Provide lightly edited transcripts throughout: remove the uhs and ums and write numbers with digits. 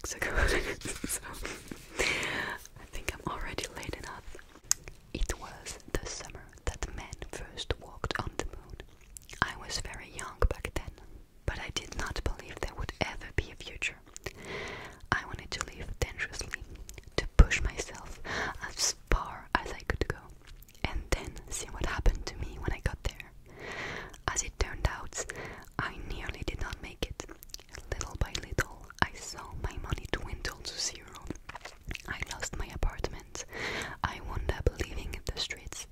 weeks ago. So I think I'm already late enough. It was the summer that men first walked on the moon. I was very young back then, but I did not believe there would ever be a future. I wanted to live dangerously, to push myself as far as I could go, and then see what happened to me when I got there. As it turned out, I nearly did not make it. Little by little, I saw my money dwindle to zero. I lost my apartment. I wound up living in the streets.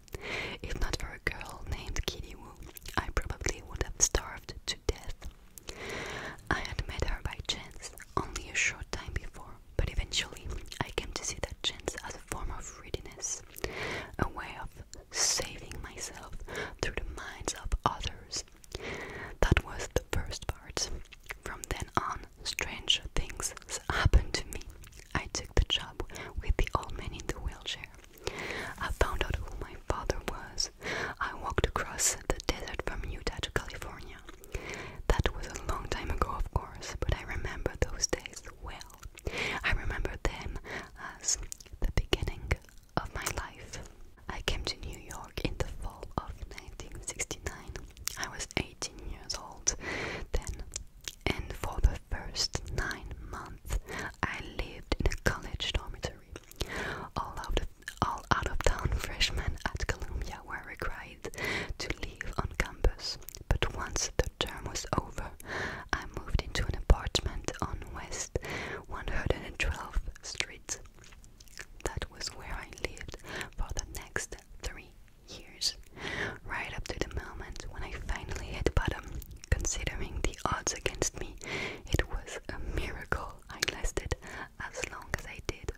If not for a girl named Kitty Wu, I probably would have starved to death. I had met her by chance, only a short time before, but eventually I came to see that chance as a form of readiness, a way of saving myself through the minds of others. That was the first part. From then on, strange things happened to me. I took the job with the old man in the wheelchair. I found out who my father was. I walked across the desert from Utah to California. That was a long time ago, of course, but I remember those days well. I remember them as the beginning of my life. I came to New York in the fall of 1969. I was 18 years old then, and for the first 9 months I lived in a college dormitory. All out of town freshmen at Columbia were required to live on campus, but once the term was over, I moved into an apartment on West 112th Street. That was where I lived for the next 3 years, right up to the moment when I finally hit bottom. Considering the odds against me, it was a miracle I lasted as long as I did.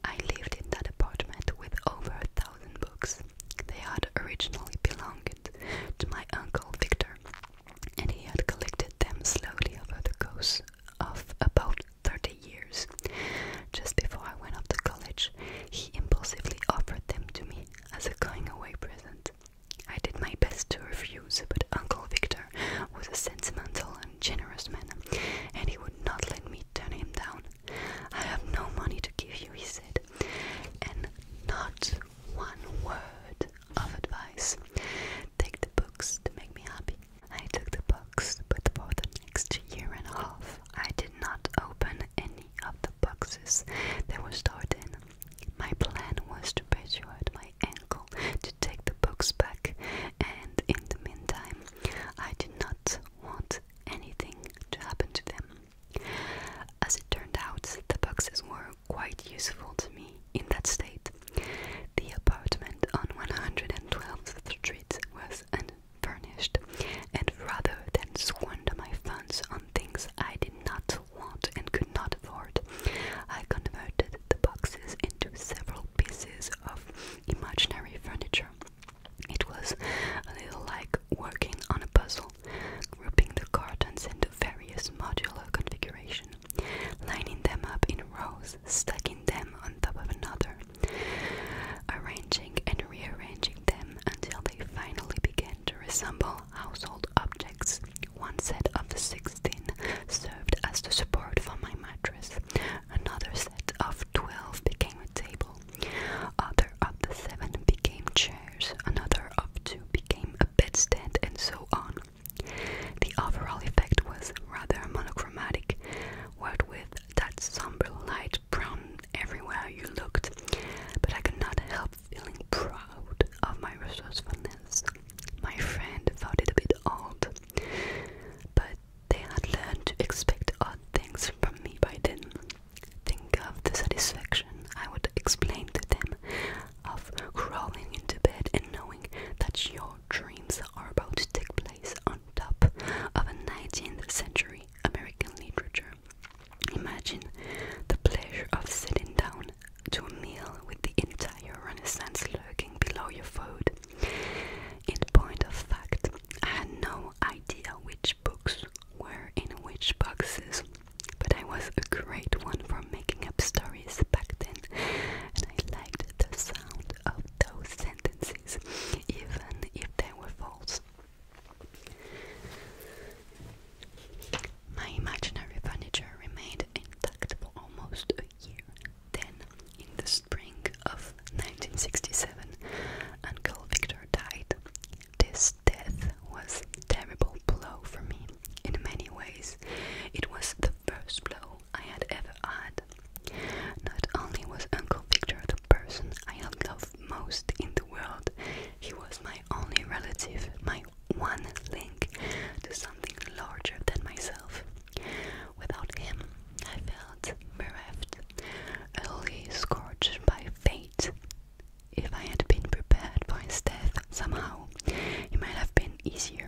I lived in that apartment with over 1,000 books. They had originally belonged to my uncle Victor, and he had collected them slowly over the course of about 30 years. Just before I went off to college, he impulsively offered them to me as a going-away present. I did my best to refuse, but Uncle Victor was a sentimental and generous man, and he would not let me turn him down. I have no money to give you, he said, and not one word of advice. Take the books to make me happy. I took the books, but for the next year and a half, I did not open any of the boxes they were stored in. My plan was to persuade my uncle to take the books back, and in the meantime, I did not want anything to happen to them. As it turned out, the boxes were quite useful to me in that state. The apartment on 112th Street was unfurnished, and rather than squander my funds on things I did not want and could not afford, I converted the boxes into several pieces of imaginary furniture. It was a little like working on a puzzle, grouping the cartons into various modular configuration, lining them up in rows, stacking them on top of another, arranging and rearranging them until they finally began to resemble household objects. One set of the 16 served as the support for my mattress. Another set of 12 became a table. Other of the 7 became chairs. Another of 2 became a bedstand, and so on. The overall effect was rather monochromatic, what with that somber light brown everywhere you looked, but I could not help feeling proud of my resourcefulness. My friend thought it a bit odd, but they had learned to expect odd things days. It was the first blow I had ever had. Not only was Uncle Victor the person I had loved most in the world, he was my only relative, my one link to something larger than myself. Without him, I felt bereft, utterly scorched by fate. If I had been prepared for his death somehow, it might have been easier.